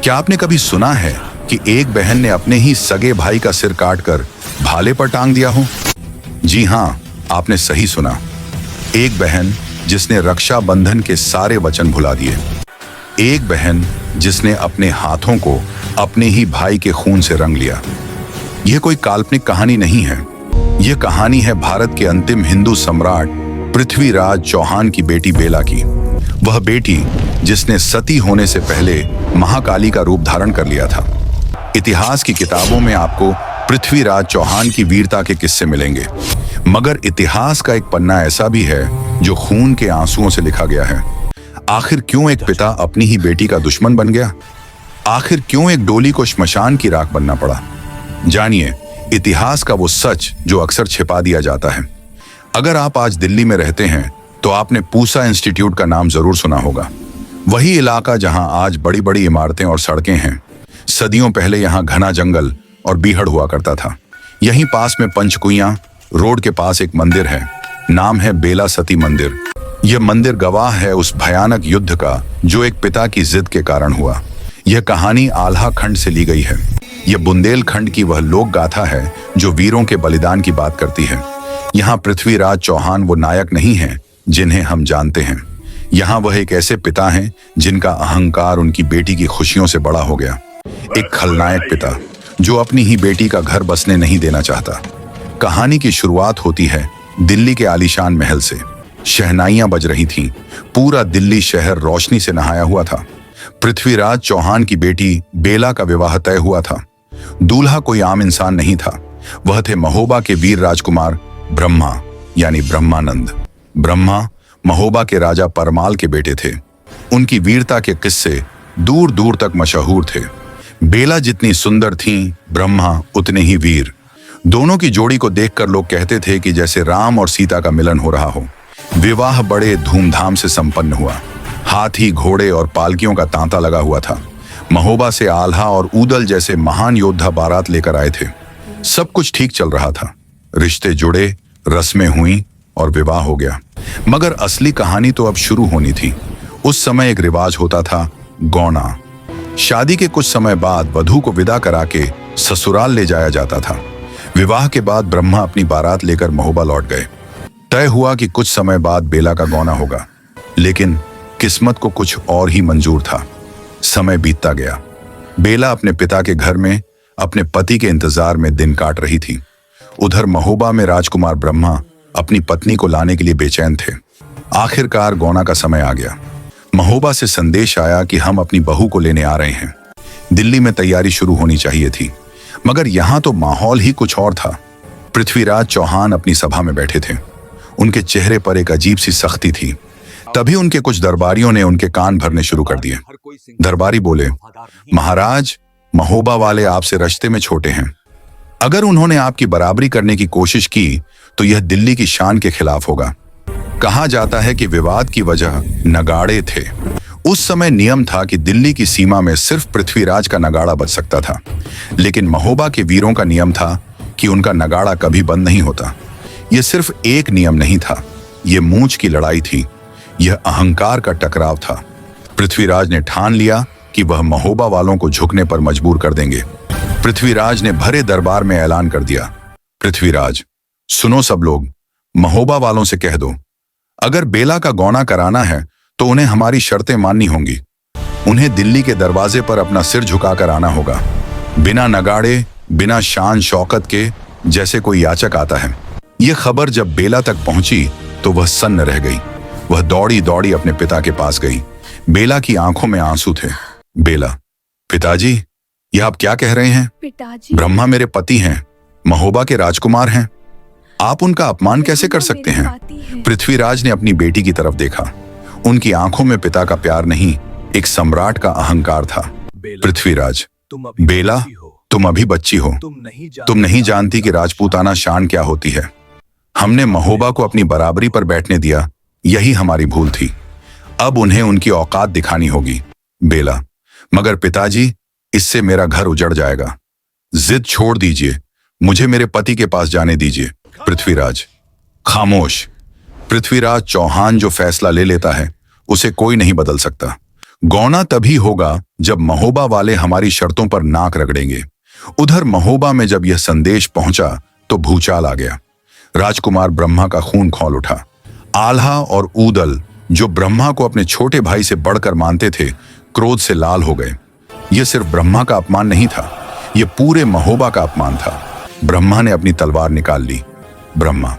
क्या आपने कभी सुना है कि एक बहन ने अपने ही सगे भाई का सिर काटकर भाले पर टांग दिया हो? जी हाँ, आपने सही सुना। एक बहन जिसने रक्षाबंधन के सारे वचन भुला दिए। एक बहन जिसने अपने हाथों को अपने ही भाई के खून से रंग लिया। यह कोई काल्पनिक कहानी नहीं है। यह कहानी है भारत के अंतिम हिंदू सम्राट पृथ्वीराज चौहान की बेटी बेला की। वह बेटी जिसने सती होने से पहले महाकाली का रूप धारण कर लिया था। इतिहास की किताबों में आपको पृथ्वीराज चौहान की वीरता के किस्से मिलेंगे, मगर इतिहास का एक पन्ना ऐसा भी है जो खून के आंसुओं से लिखा गया है। आखिर क्यों एक पिता अपनी ही बेटी का दुश्मन बन गया? आखिर क्यों एक डोली को श्मशान की राख बनना पड़ा? जानिए इतिहास का वो सच जो अक्सर छिपा दिया जाता है। अगर आप आज दिल्ली में रहते हैं तो आपने पूसा इंस्टीट्यूट का नाम जरूर सुना होगा। वही इलाका जहां आज बड़ी बड़ी इमारतें और सड़कें हैं। सदियों पहले यहां घना जंगल और बीहड़ हुआ करता था। यहीं पास में पंचकुइयां रोड के पास एक मंदिर है, नाम है बेला सती मंदिर। यह मंदिर गवाह है उस भयानक युद्ध का जो एक पिता की जिद के कारण हुआ। यह कहानी आल्हा खंड से ली गई है। यह बुंदेलखंड की वह लोक गाथा है जो वीरों के बलिदान की बात करती है। यहाँ पृथ्वीराज चौहान वो नायक नहीं है जिन्हें हम जानते हैं। यहाँ वह एक ऐसे पिता हैं जिनका अहंकार उनकी बेटी की खुशियों से बड़ा हो गया। एक खलनायक पिता जो अपनी ही बेटी का घर बसने नहीं देना चाहता। कहानी की शुरुआत होती है दिल्ली के आलीशान महल से। शहनाइयां बज रही थीं। पूरा दिल्ली शहर रोशनी से नहाया हुआ था। पृथ्वीराज चौहान की बेटी बेला का विवाह तय हुआ था। दूल्हा कोई आम इंसान नहीं था। वह थे महोबा के वीर राजकुमार ब्रह्मा यानी ब्रह्मानंद। ब्रह्मा महोबा के राजा परमाल के बेटे थे। उनकी वीरता के किस्से दूर दूर तक मशहूर थे। बेला जितनी सुंदर थीं, ब्रह्मा उतने ही वीर। दोनों की जोड़ी को देखकर लोग कहते थे कि जैसे राम और सीता का मिलन हो रहा हो। विवाह बड़े धूमधाम से संपन्न हुआ। हाथी, घोड़े और पालकियों का तांता लगा हुआ था। महोबा से आल्हा और ऊदल जैसे महान योद्धा बारात लेकर आए थे। सब कुछ ठीक चल रहा था। रिश्ते जुड़े, रस्में हुई और विवाह हो गया। मगर असली कहानी तो अब शुरू होनी थी। उस समय एक रिवाज होता था, गौना। शादी के कुछ समय बाद वधू को विदा करा के ससुराल ले जाया जाता था। विवाह के बाद ब्रह्मा अपनी बारात लेकर महोबा लौट गए। तय हुआ कि कुछ समय बाद बेला का गौना होगा, लेकिन किस्मत को कुछ और ही मंजूर था। समय बीतता गया। बेला अपने पिता के घर में अपने पति के इंतजार में दिन काट रही थी। उधर महोबा में राजकुमार ब्रह्मा अपनी पत्नी को लाने के लिए बेचैन थे। आखिरकार गौना का समय आ गया। महोबा से संदेश आया कि हम अपनी बहू को लेने आ रहे हैं। दिल्ली में तैयारी शुरू होनी चाहिए थी, मगर यहां तो माहौल ही कुछ और था। पृथ्वीराज चौहान अपनी सभा में बैठे थे। उनके चेहरे पर एक अजीब सी सख्ती थी। तभी उनके कुछ दरबारियों ने उनके कान भरने शुरू कर दिए। दरबारी बोले, महाराज, महोबा वाले आपसे रिश्ते में छोटे हैं। अगर उन्होंने आपकी बराबरी करने की कोशिश की तो यह दिल्ली की शान के खिलाफ होगा। कहा जाता है कि विवाद की वजह नगाड़े थे। उस समय नियम था कि दिल्ली की सीमा में सिर्फ पृथ्वीराज का नगाड़ा बज सकता था, लेकिन महोबा के वीरों का नियम था कि उनका नगाड़ा कभी बंद नहीं होता। यह सिर्फ एक नियम नहीं था, यह मूंछ की लड़ाई थी। यह अहंकार का टकराव था। पृथ्वीराज ने ठान लिया कि वह महोबा वालों को झुकने पर मजबूर कर देंगे। पृथ्वीराज ने भरे दरबार में ऐलान कर दिया, पृथ्वीराज, सुनो सब लोग, महोबा वालों से कह दो, अगर बेला का गौना कराना है तो उन्हें हमारी शर्तें माननी होंगी। उन्हें दिल्ली के दरवाजे पर अपना सिर झुकाकर आना होगा, बिना नगाड़े, बिना शान शौकत के, जैसे कोई याचक आता है। यह खबर जब बेला तक पहुंची तो वह सन्न रह गई। वह दौड़ी दौड़ी अपने पिता के पास गई। बेला की आंखों में आंसू थे। बेला, पिताजी, यह आप क्या कह रहे हैं? पिताजी, ब्रह्मा मेरे पति हैं, महोबा के राजकुमार हैं। आप उनका अपमान कैसे कर सकते हैं? पृथ्वीराज ने अपनी बेटी की तरफ देखा। उनकी आंखों में पिता का प्यार नहीं, एक सम्राट का अहंकार था। पृथ्वीराज, बेला, तुम अभी बच्ची हो। तुम नहीं जानती कि राजपूताना शान क्या होती है। हमने महोबा को अपनी बराबरी पर बैठने दिया, यही हमारी भूल थी। अब उन्हें उनकी औकात दिखानी होगी। बेला, मगर पिताजी, इससे मेरा घर उजड़ जाएगा। जिद छोड़ दीजिए, मुझे मेरे पति के पास जाने दीजिए। पृथ्वीराज, खामोश। पृथ्वीराज चौहान जो फैसला ले लेता है उसे कोई नहीं बदल सकता। गौना तभी होगा जब महोबा वाले हमारी शर्तों पर नाक रगड़ेंगे। उधर महोबा में जब यह संदेश पहुंचा तो भूचाल आ गया। राजकुमार ब्रह्मा का खून खौल उठा। आल्हा और ऊदल, जो ब्रह्मा को अपने छोटे भाई से बढ़कर मानते थे, क्रोध से लाल हो गए। यह सिर्फ ब्रह्मा का अपमान नहीं था, यह पूरे महोबा का अपमान था। ब्रह्मा ने अपनी तलवार निकाल ली। ब्रह्मा,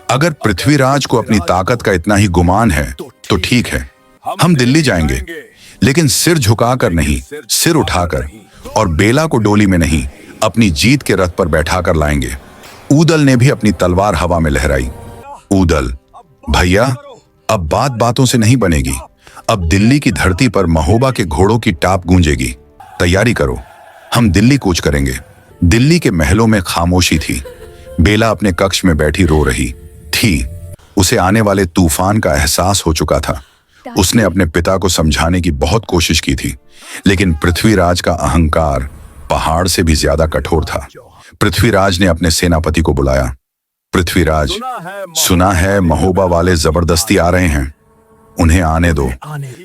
अगर पृथ्वीराज को अपनी ताकत का इतना ही गुमान है तो ठीक है, हम दिल्ली जाएंगे, लेकिन सिर झुकाकर नहीं, सिर उठाकर, और बेला को डोली में नहीं, अपनी जीत के रथ पर बैठाकर लाएंगे। ऊदल ने भी अपनी तलवार हवा में लहराई। ऊदल, भैया, अब बात बातों से नहीं बनेगी। अब दिल्ली की धरती पर महोबा के घोड़ों की टाप गूंजेगी। तैयारी करो, हम दिल्ली कूच करेंगे। दिल्ली के महलों में खामोशी थी। बेला अपने कक्ष में बैठी रो रही थी। उसे आने वाले तूफान का एहसास हो चुका था। उसने अपने पिता को समझाने की बहुत कोशिश की थी, लेकिन पृथ्वीराज का अहंकार पहाड़ से भी ज्यादा कठोर था। पृथ्वीराज ने अपने सेनापति को बुलाया। पृथ्वीराज, सुना है महोबा वाले जबरदस्ती आ रहे हैं, उन्हें आने दो।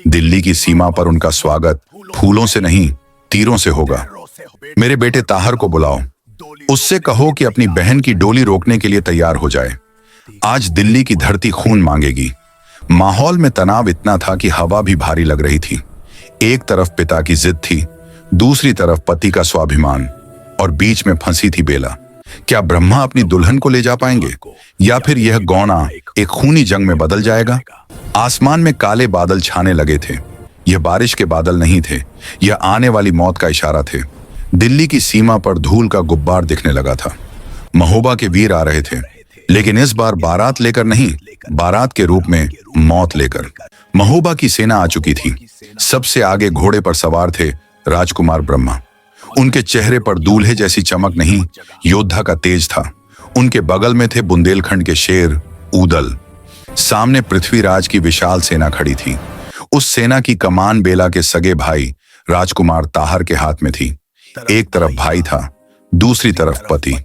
दिल्ली की सीमा पर उनका स्वागत फूलों से नहीं, तीरों से होगा। मेरे बेटे ताहर को बुलाओ, उससे कहो कि अपनी बहन की डोली रोकने के लिए तैयार हो जाए। आज दिल्ली की धरती खून मांगेगी। माहौल में तनाव इतना था कि हवा भी भारी लग रही थी। एक तरफ पिता की जिद थी, दूसरी तरफ पति का स्वाभिमान, और बीच में फंसी थी बेला। क्या ब्रह्मा अपनी दुल्हन को ले जा पाएंगे, या फिर यह गौना एक खूनी जंग में बदल जाएगा? आसमान में काले बादल छाने लगे थे। यह बारिश के बादल नहीं थे, यह आने वाली मौत का इशारा थे। दिल्ली की सीमा पर धूल का गुब्बार दिखने लगा था। महोबा के वीर आ रहे थे, लेकिन इस बार बारात लेकर नहीं, बारात के रूप में मौत लेकर। महोबा की सेना आ चुकी थी। सबसे आगे घोड़े पर सवार थे राजकुमार ब्रह्मा। उनके चेहरे पर दूल्हे जैसी चमक नहीं, योद्धा का तेज था। उनके बगल में थे बुंदेलखंड के शेर ऊदल। सामने पृथ्वीराज की विशाल सेना खड़ी थी। उस सेना की कमान बेला के सगे भाई राजकुमार ताहर के हाथ में थी। एक तरफ भाई था, दूसरी तरफ पति।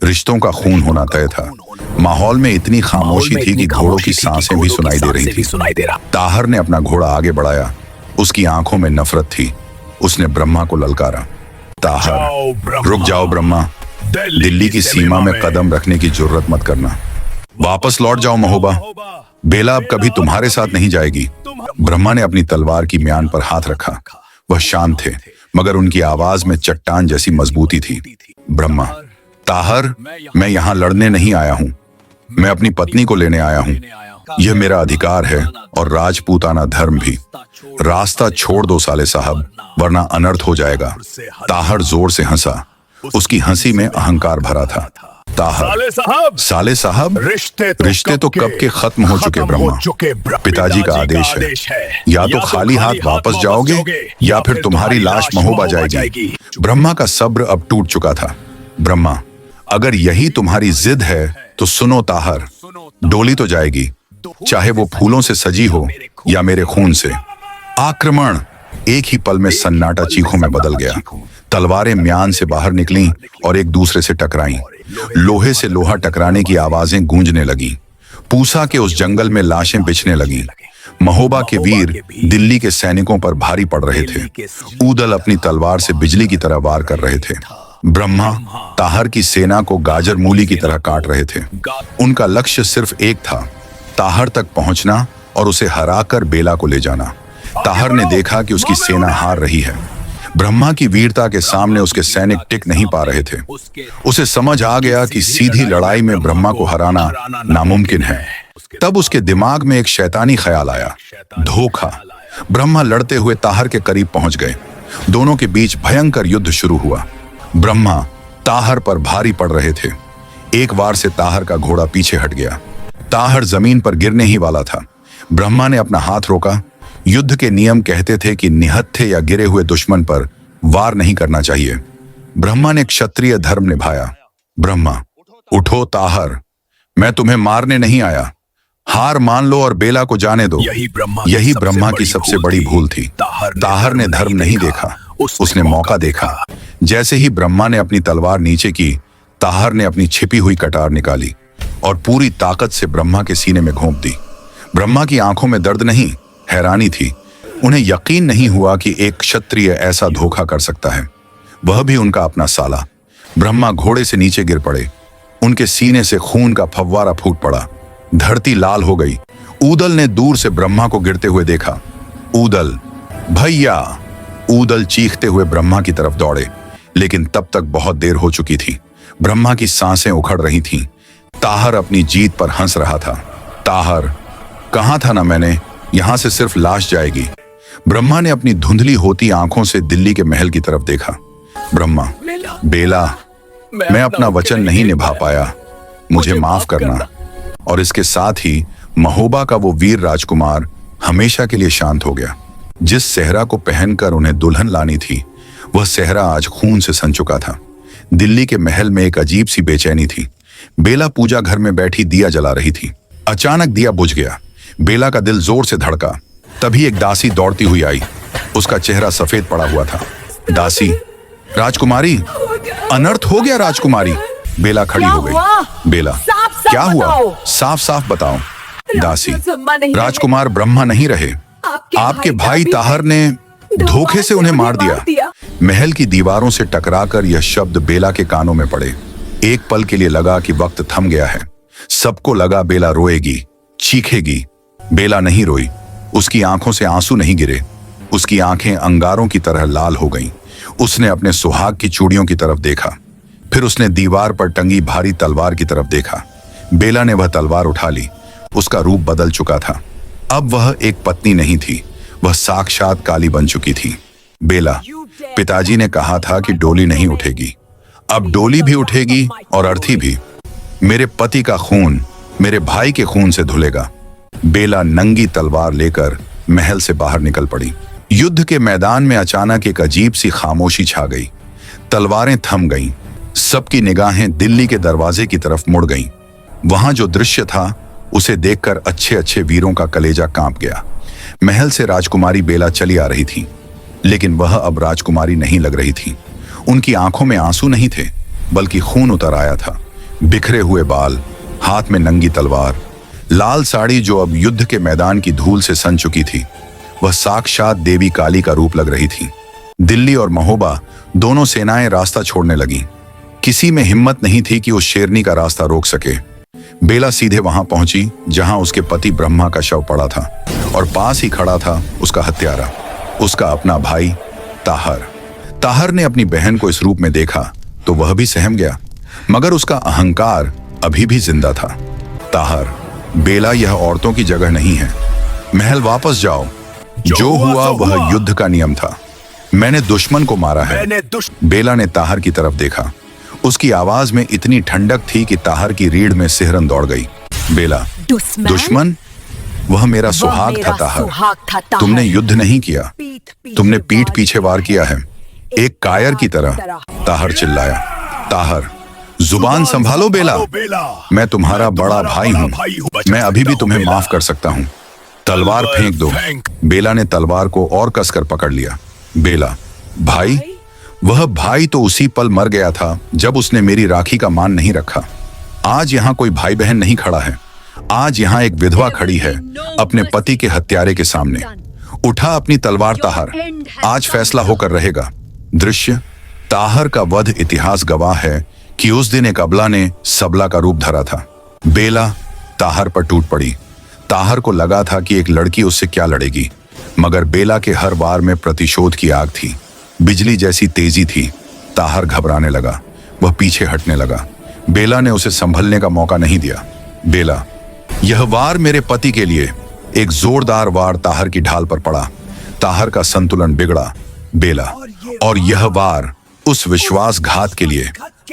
रिश्तों का खून होना तय था। माहौल में इतनी खामोशी थी कि घोड़ों की सांसें भी सुनाई दे रही थी। ताहर ने अपना घोड़ा आगे बढ़ाया। उसकी आंखों में नफरत थी। उसने ब्रह्मा को ललकारा, ताहर, रुक जाओ ब्रह्मा, दिल्ली की सीमा में कदम रखने की जुर्रत मत करना। वापस लौट जाओ महोबा, बेला अब कभी तुम्हारे साथ नहीं जाएगी। ब्रह्मा ने अपनी तलवार की म्यान पर हाथ रखा। वह शांत थे, मगर उनकी आवाज में चट्टान जैसी मजबूती थी। ब्रह्मा, ताहर, मैं यहाँ लड़ने नहीं आया हूँ, मैं अपनी पत्नी को लेने आया हूँ। यह मेरा अधिकार है और राजपूताना धर्म भी। रास्ता छोड़ दो साले साहब, वरना अनर्थ हो जाएगा। ताहर जोर से हंसा। उसकी हंसी में अहंकार भरा था। ताहर, साले साहब, रिश्ते तो कब के खत्म हो चुके ब्रह्मा। पिताजी का आदेश है, या तो खाली हाथ वापस जाओगे या फिर तुम्हारी लाश महोबा जाएगी। ब्रह्मा का सब्र अब टूट चुका था। ब्रह्मा, अगर यही तुम्हारी जिद है तो सुनो ताहर, डोली तो जाएगी, चाहे वो फूलों से सजी हो या मेरे खून से। आक्रमण! एक ही पल में सन्नाटा चीखों में बदल गया। तलवारें म्यान से बाहर निकलीं और एक दूसरे से टकराईं। लोहे से लोहा टकराने की आवाजें गूंजने लगीं। पूसा के उस जंगल में लाशें बिछने लगीं। महोबा के वीर दिल्ली के सैनिकों पर भारी पड़ रहे थे। ऊदल अपनी तलवार से बिजली की तरह वार कर रहे थे। ब्रह्मा ताहर की सेना को गाजर मूली की तरह काट रहे थे। उनका लक्ष्य सिर्फ एक था, ताहर तक पहुंचना और उसे हराकर बेला को ले जाना। ताहर ने देखा कि उसकी सेना हार रही है। ब्रह्मा की वीरता के सामने उसके सैनिक टिक नहीं पा रहे थे। उसे समझ आ गया कि सीधी लड़ाई में ब्रह्मा को हराना नामुमकिन है। तब उसके दिमाग में एक शैतानी ख्याल आया, धोखा। ब्रह्मा लड़ते हुए ताहर के करीब पहुंच गए। दोनों के बीच भयंकर युद्ध शुरू हुआ। ब्रह्मा ताहर पर भारी पड़ रहे थे। एक बार से ताहर का घोड़ा पीछे हट गया। ताहर जमीन पर गिरने ही वाला था। ब्रह्मा ने अपना हाथ रोका। युद्ध के नियम कहते थे कि निहत्थे या गिरे हुए दुश्मन पर वार नहीं करना चाहिए। ब्रह्मा ने क्षत्रिय धर्म निभाया। ब्रह्मा, उठो ताहर, मैं तुम्हें मारने नहीं आया। हार मान लो और बेला को जाने दो। यही ब्रह्मा की सबसे बड़ी भूल थी। ताहर ने धर्म नहीं देखा, उसने मौका देखा। जैसे ही ब्रह्मा ने अपनी तलवार नीचे की, ताहर ने अपनी छिपी हुई कटार निकाली और पूरी ताकत से ब्रह्मा के सीने में घोंप दी। ब्रह्मा की आंखों में दर्द नहीं, हैरानी थी। उन्हें यकीन नहीं हुआ कि एक क्षत्रिय ऐसा धोखा कर सकता है, वह भी उनका अपना साला। ब्रह्मा घोड़े से नीचे गिर पड़े। उनके सीने से खून का फव्वारा फूट पड़ा। धरती लाल हो गई। ऊदल ने दूर से ब्रह्मा को गिरते हुए देखा। ऊदल, भैया! ऊदल चीखते हुए ब्रह्मा की तरफ दौड़े, लेकिन तब तक बहुत देर हो चुकी थी। ब्रह्मा की सांसें उखड़ रही थीं। ताहर अपनी जीत पर हंस रहा था। ताहर, कहा था ना मैंने, यहां से सिर्फ लाश जाएगी। ब्रह्मा ने अपनी धुंधली होती आंखों से दिल्ली के महल की तरफ देखा। ब्रह्मा, बेला, मैं अपना वचन नहीं निभा पाया, मुझे माफ करना। और इसके साथ ही महोबा का वो वीर राजकुमार हमेशा के लिए शांत हो गया। जिस सेहरा को पहनकर उन्हें दुल्हन लानी थी, वह सेहरा आज खून से सन चुका था। दिल्ली के महल में एक अजीब सी बेचैनी थी। बेला पूजा घर में बैठी दिया जला रही थी। अचानक दिया बुझ गया। बेला का दिल जोर से धड़का। तभी एक दासी दौड़ती हुई आई। उसका चेहरा सफेद पड़ा हुआ था। दासी, राजकुमारी, अनर्थ हो गया राजकुमारी। बेला खड़ी हो गई। बेला, क्या हुआ? साफ साफ बताओ। दासी, राजकुमार ब्रह्मा नहीं रहे, आपके भाई ताहर ने धोखे से उन्हें मार दिया। महल की दीवारों से टकराकर यह शब्द बेला के कानों में पड़े। एक पल के लिए लगा कि वक्त थम गया है। सबको लगा बेला रोएगी, चीखेगी। बेला नहीं रोई। उसकी आंखों से आंसू नहीं गिरे। उसकी आंखें अंगारों की तरह लाल हो गईं। उसने अपने सुहाग की चूड़ियों की तरफ देखा। फिर उसने दीवार पर टंगी भारी तलवार की तरफ देखा। बेला ने वह तलवार उठा ली। उसका रूप बदल चुका था। अब वह एक पत्नी नहीं थी, वह साक्षात काली बन चुकी थी। बेला, पिताजी ने कहा था कि डोली नहीं उठेगी। अब डोली भी उठेगी और अर्थी भी। मेरे पति का खून मेरे भाई के खून से धुलेगा। बेला नंगी तलवार लेकर महल से बाहर निकल पड़ी। युद्ध के मैदान में अचानक एक अजीब सी खामोशी छा गई। तलवारें थम गईं। सबकी निगाहें दिल्ली के दरवाजे की तरफ मुड़ गईं। वहां जो दृश्य था, उसे देखकर अच्छे अच्छे वीरों का कलेजा कांप गया। महल से राजकुमारी बेला चली आ रही थी, लेकिन वह अब राजकुमारी नहीं लग रही थी। उनकी आंखों में आंसू नहीं थे, बल्कि खून उतर आया था। बिखरे हुए बाल, हाथ में नंगी तलवार, लाल साड़ी जो अब युद्ध के मैदान की धूल से सन चुकी थी, वह साक्षात देवी काली का रूप लग रही थी। दिल्ली और महोबा दोनों सेनाएं रास्ता छोड़ने लगीं। किसी में हिम्मत नहीं थी कि उस शेरनी का रास्ता रोक सके। बेला सीधे वहां पहुंची जहां उसके पति ब्रह्मा का शव पड़ा था, और पास ही खड़ा था उसका हत्यारा, उसका अपना भाई ताहर। ताहर ने अपनी बहन को इस रूप में देखा तो वह भी सहम गया, मगर उसका अहंकार अभी भी जिंदा था। ताहर, बेला, यह औरतों की जगह नहीं है। महल वापस जाओ। जो हुआ वह युद्ध का नियम था। मैंने दुश्मन को मारा है। बेला ने ताहर की तरफ देखा। उसकी आवाज में इतनी ठंडक थी कि ताहर की रीढ़ में सिहरन दौड़ गई। बेला, दुश्मन? वह मेरा सुहाग था ताहर। तुमने युद्ध नहीं किया, तुमने पीठ पीछे वार किया है, एक कायर की तरह। ताहर चिल्लाया। ताहर, जुबान संभालो बेला, मैं तुम्हारा बड़ा भाई हूँ। मैं अभी भी तुम्हें माफ कर सकता हूँ। तलवार फेंक दो। बेला ने तलवार को और कसकर पकड़ लिया। बेला, भाई? वह भाई तो उसी पल मर गया था जब उसने मेरी राखी का मान नहीं रखा। आज यहाँ कोई भाई बहन नहीं खड़ा है। आज यहाँ एक विधवा खड़ी है अपने पति के हत्यारे के सामने। उठा अपनी तलवार ताहर, आज फैसला होकर रहेगा। दृश्य, ताहर का वध इतिहास गवाह है कि उस दिन एक अबला ने सबला का रूप धरा था। बेला ताहर पर टूट पड़ी। ताहर को लगा था कि एक लड़की उससे क्या लड़ेगी, मगर बेला के हर वार में प्रतिशोध की आग थी। बिजली जैसी तेजी थी। ताहर घबराने लगा। वह पीछे हटने लगा। बेला ने उसे संभलने का मौका नहीं दिया। बेला, यह वार मेरे पति के लिए। एक जोरदार वार ताहर की ढाल पर पड़ा। ताहर का संतुलन बिगड़ा। बेला, और यह वार उस विश्वासघात के लिए।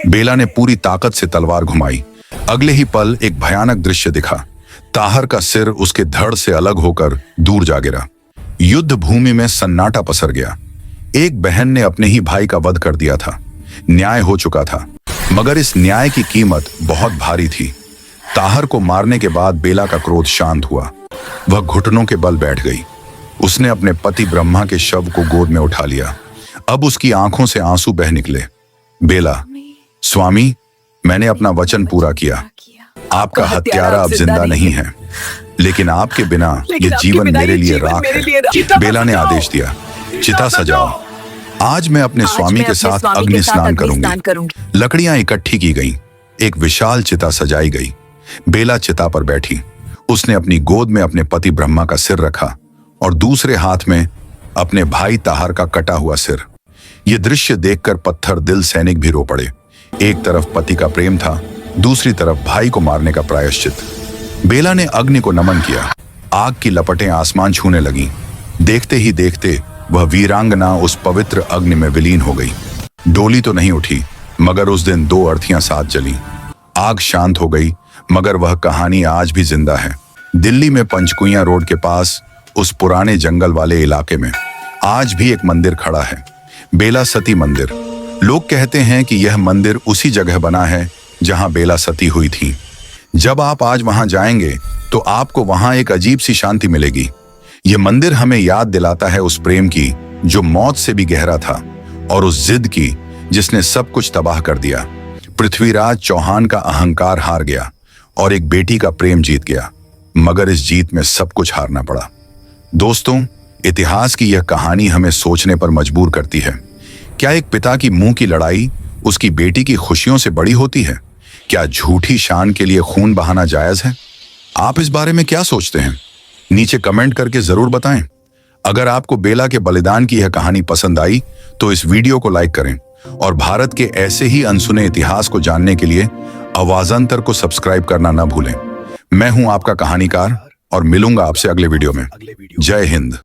बेला ने पूरी ताकत से तलवार घुमाई। अगले ही पल एक भयानक दृश्य दिखा। ताहर का सिर उसके धड़ से अलग होकर दूर जा गिरा। युद्ध भूमि में सन्नाटा पसर गया। एक बहन ने अपने ही भाई का वध कर दिया था। न्याय हो चुका था, मगर इस न्याय की कीमत बहुत भारी थी। ताहर को मारने के बाद बेला का क्रोध शांत हुआ। वह घुटनों के बल बैठ गई। उसने अपने पति ब्रह्मा के शव को गोद में उठा लिया। अब उसकी आंखों से आंसू बह निकले। बेला, स्वामी, मैंने अपना वचन पूरा किया। आपका हत्यारा अब जिंदा नहीं है, लेकिन आपके बिना ये जीवन मेरे लिए राख है। बेला ने आदेश दिया, चिता सजाओ। आज मैं अपने स्वामी के साथ अग्नि स्नान करूंगी। लकड़ियां इकट्ठी की गईं, एक विशाल चिता सजाई गई। बेला चिता पर बैठी। उसने अपनी गोद में अपने पति ब्रह्मा का सिर रखा और दूसरे हाथ में अपने भाई ताहर का कटा हुआ सिर। ये दृश्य देखकर पत्थर दिल सैनिक भी रो पड़े। एक तरफ पति का प्रेम था, दूसरी तरफ भाई को मारने का प्रायश्चित। बेला ने अग्नि को नमन किया। आग की लपटें आसमान छूने लगीं। देखते ही देखते वह वीरांगना उस पवित्र अग्नि में विलीन हो गई। डोली तो नहीं उठी, मगर उस दिन 2 अर्थियां साथ जली। आग शांत हो गई, मगर वह कहानी आज भी जिंदा है। दिल्ली में पंचकुइया रोड के पास उस पुराने जंगल वाले इलाके में आज भी एक मंदिर खड़ा है, बेला सती मंदिर। लोग कहते हैं कि यह मंदिर उसी जगह बना है जहां बेला सती हुई थी। जब आप आज वहां जाएंगे तो आपको वहां एक अजीब सी शांति मिलेगी। यह मंदिर हमें याद दिलाता है उस प्रेम की जो मौत से भी गहरा था, और उस जिद की जिसने सब कुछ तबाह कर दिया। पृथ्वीराज चौहान का अहंकार हार गया और एक बेटी का प्रेम जीत गया, मगर इस जीत में सब कुछ हारना पड़ा। दोस्तों, इतिहास की यह कहानी हमें सोचने पर मजबूर करती है। क्या एक पिता की मुंह की लड़ाई उसकी बेटी की खुशियों से बड़ी होती है? क्या झूठी शान के लिए खून बहाना जायज है? आप इस बारे में क्या सोचते हैं? नीचे कमेंट करके जरूर बताएं। अगर आपको बेला के बलिदान की यह कहानी पसंद आई तो इस वीडियो को लाइक करें और भारत के ऐसे ही अनसुने इतिहास को जानने के लिए आवाजांतर को सब्सक्राइब करना न भूलें। मैं हूं आपका कहानीकार और मिलूंगा आपसे अगले वीडियो में। जय हिंद।